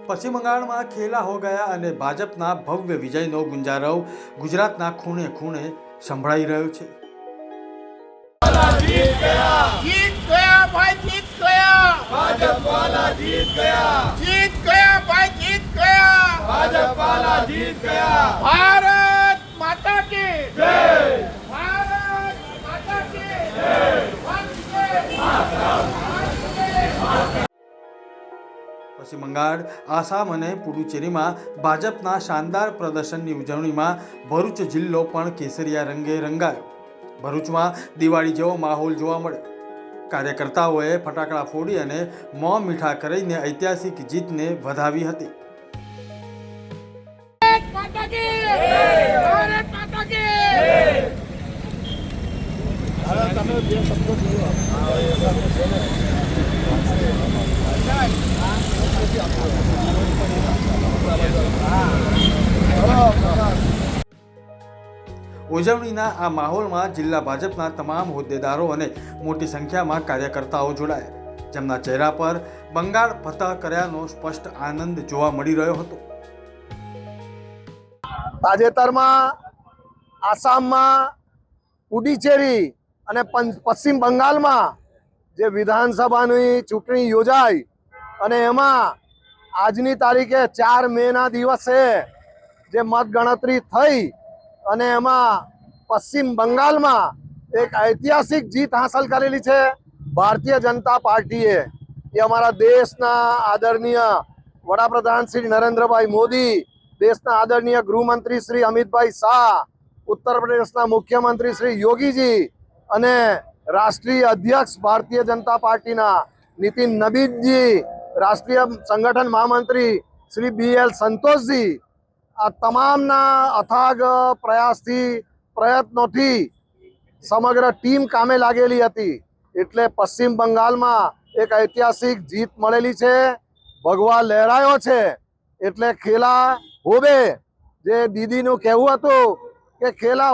પશ્ચિમ બંગાળમાં ખેલા હો ગયા અને ભાજપના ભવ્ય વિજયનો ગુંજારવ ગુજરાતના ખૂણે ખૂણે સંભળાઈ રહ્યો છે। जीत गया भाई, जीत गया भाजप वाला जीत गया, जीत गया भाई, जीत गया भाजप वाला जीत गया। भारत माता की जय, भारत माता की जय। પશ્ચિમ બંગાળ, આસામ અને પુડુચેરીમાં ભાજપના શાનદાર પ્રદર્શનની ઉજવણીમાં ભરૂચ જિલ્લો પણ કેસરિયા રંગે રંગાયો। ભરૂચમાં દિવાળી જેવો માહોલ જોવા મળ્યો। કાર્યકર્તાઓએ ફટાકડા ફોડી અને મોં મીઠા કરીને ઐતિહાસિક જીતને વધાવી હતી। भारत माता की भारत माता की ઉજવણીના આ માહોલમાં જિલ્લા ભાજપના તમામ હોદ્દેદારો અને મોટી સંખ્યામાં કાર્યકર્તાઓ જોડાયા, જેમના ચહેરા પર બંગાળ ફતહ કર્યાનો સ્પષ્ટ આનંદ જોવા મળી રહ્યો હતો। તાજેતરમાં આસામમાં, પુડુચેરી અને પશ્ચિમ બંગાળમાં જે વિધાનસભાની ચૂંટણી યોજાઈ અને એમાં આજની તારીખે 4 મેના દિવસે જે મતગણતરી થઈ અને એમાં પશ્ચિમ બંગાળમાં એક ઐતિહાસિક જીત હાંસલ કરેલી છે ભારતીય जनता પાર્ટીએ। એ અમારા દેશના આદરણીય વડાપ્રધાન શ્રી નરેન્દ્રભાઈ મોદી, દેશના આદરણીય ગૃહમંત્રી શ્રી અમિતભાઈ શાહ, ઉત્તર પ્રદેશના મુખ્યમંત્રી શ્રી યોગીજી અને રાષ્ટ્રીય અધ્યક્ષ ભારતીય जनता પાર્ટીના નીતિન નબીનજી, રાષ્ટ્રીય સંગઠન મહામંત્રી શ્રી BL સંતોષજી, આ તમામના અથાગ પ્રયાસથી પ્રયત્નોથી સમગ્ર ટીમ કામે લાગેલી હતી। એટલે પશ્ચિમ બંગાળમાં એક ઐતિહાસિક જીત મળેલી છે। ભગવા લહેરાયો છે એટલે ખેલા હોબે, જે દીદીનું કહેવું હતું કે ખેલા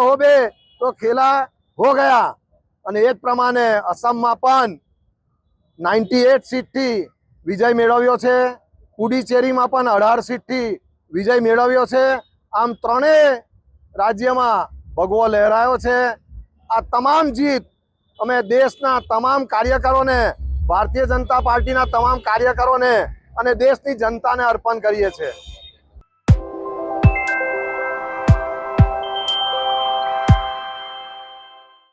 હોબે તો ખેલા હો ગયા। અને એ જ પ્રમાણે અસમમાં પણ 98 સીટથી વિજય મેળવ્યો છે। પુડુચેરીમાં પણ 18 સીટથી વિજય મેળવ્યો છે। આમ ત્રણેય રાજ્યમાં ભગવો લહેરાયો છે। આ તમામ જીત અમે દેશના તમામ કાર્યકરોને, ભારતીય जनता પાર્ટીના તમામ કાર્યકરોને અને દેશની જનતાને અર્પણ કરીએ છીએ।